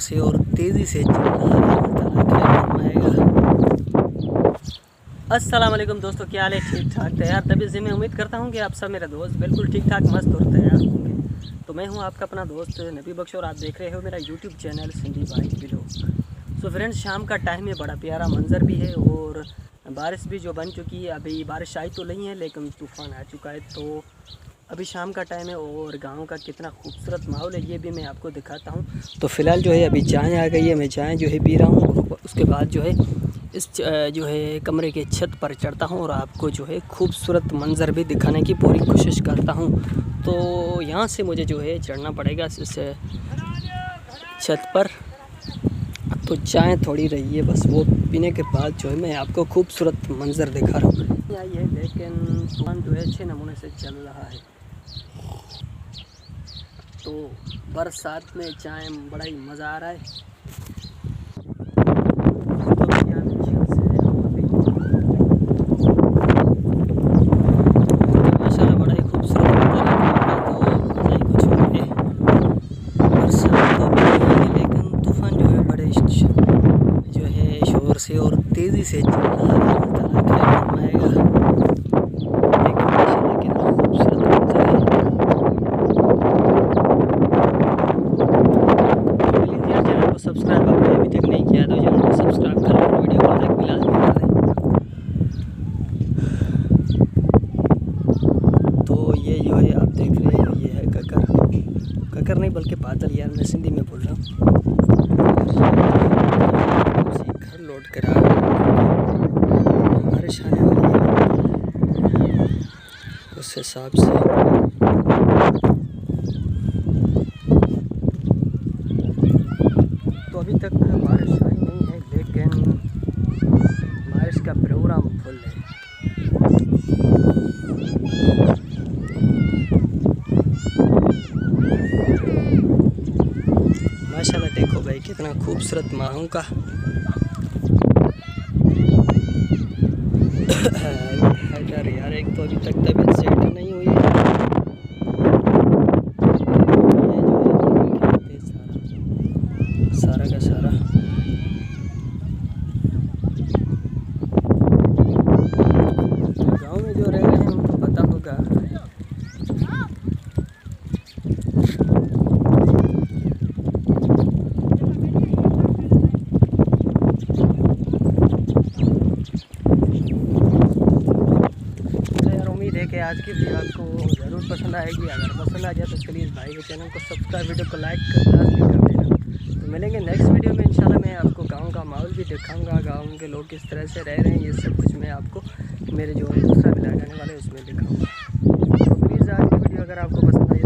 से और तेज़ी से चल रहा है। अल्लाह ताला क्या फरमाएगा। अस्सलाम वालेकुम दोस्तों, क्या हाल है? ठीक ठाक तैयार? तभी से मैं उम्मीद करता हूँ कि आप सब मेरे दोस्त बिल्कुल ठीक ठाक मस्त और तैयार होंगे। तो मैं हूँ आपका अपना दोस्त नबी बख्श और आप देख रहे हो मेरा YouTube channel Sindhi bike vlog. So friends, शाम का टाइम है, बड़ा प्यारा मंजर भी है और बारिश भी जो बन चुकी है। अभी बारिश आई तो नहीं है लेकिन तूफ़ान आ चुका है। तो अभी शाम का टाइम है और गांव का कितना खूबसूरत माहौल है ये भी मैं आपको दिखाता हूँ। तो फ़िलहाल जो है अभी चाय आ गई है, मैं चाय जो है पी रहा हूँ और उसके बाद जो है इस जो है कमरे के छत पर चढ़ता हूँ और आपको जो है खूबसूरत मंजर भी दिखाने की पूरी कोशिश करता हूँ। तो यहाँ से मुझे जो है चढ़ना पड़ेगा इस छत पर। तो चाय थोड़ी रही है, बस वो पीने के बाद जो है मैं आपको खूबसूरत मंजर दिखा रहा हूँ। आई है लेकिन तूफान जो है अच्छे नमूने से चल रहा है। तो बरसात में चाय बड़ा ही मज़ा आ रहा है। माशाल्लाह बड़ा ही खूबसूरत मंजर है। तो मज़ा ही कुछ है। बरसात तो भी नहीं है लेकिन तूफान जो है बड़े जो है शोर से और तेज़ी से चल रहा है। अल्लाह ताला क्या फरमाएगा। लेकिन माशाल्लाह कितना खूबसूरत मंजर है। प्लीज़ यार चैनल को सब्सक्राइब आपने अभी तक नहीं किया तो चैनल को सब्सक्राइब करें और वीडियो को लाइक भी लाजमी करें। तो ये जो है आप देख रहे हो ये है ककर नहीं बल्कि बादल, यार मैं सिंधी में बोल रहा हूँ। उसी घर लौट कर आ बारिश आने वाली है उस हिसाब से। तो अभी तक बारिश आई नहीं है लेकिन बारिश का प्रोग्राम फुल है। माशाल्लाह देखो भाई कितना खूबसूरत माहौल का यार एक तो अभी तक तबीयत सेट नहीं हुई है। ये जो है सारा का सारा गांव में जो रह रहे हैं उनको पता होगा। कि आज की वीडियो आपको ज़रूर पसंद आएगी। अगर पसंद आ जाए तो प्लीज़ भाई के चैनल को सब्सक्राइब, वीडियो को लाइक कर देना। तो मिलेंगे नेक्स्ट वीडियो में इंशाल्लाह। मैं आपको गांव का माहौल भी दिखाऊंगा, गांव के लोग किस तरह से रह रहे हैं, ये सब कुछ मैं आपको मेरे जो है दूसरा ब्लॉग आने वाले उसमें दिखाऊंगा। तो प्लीज़ आज की वीडियो अगर आपको पसंद आई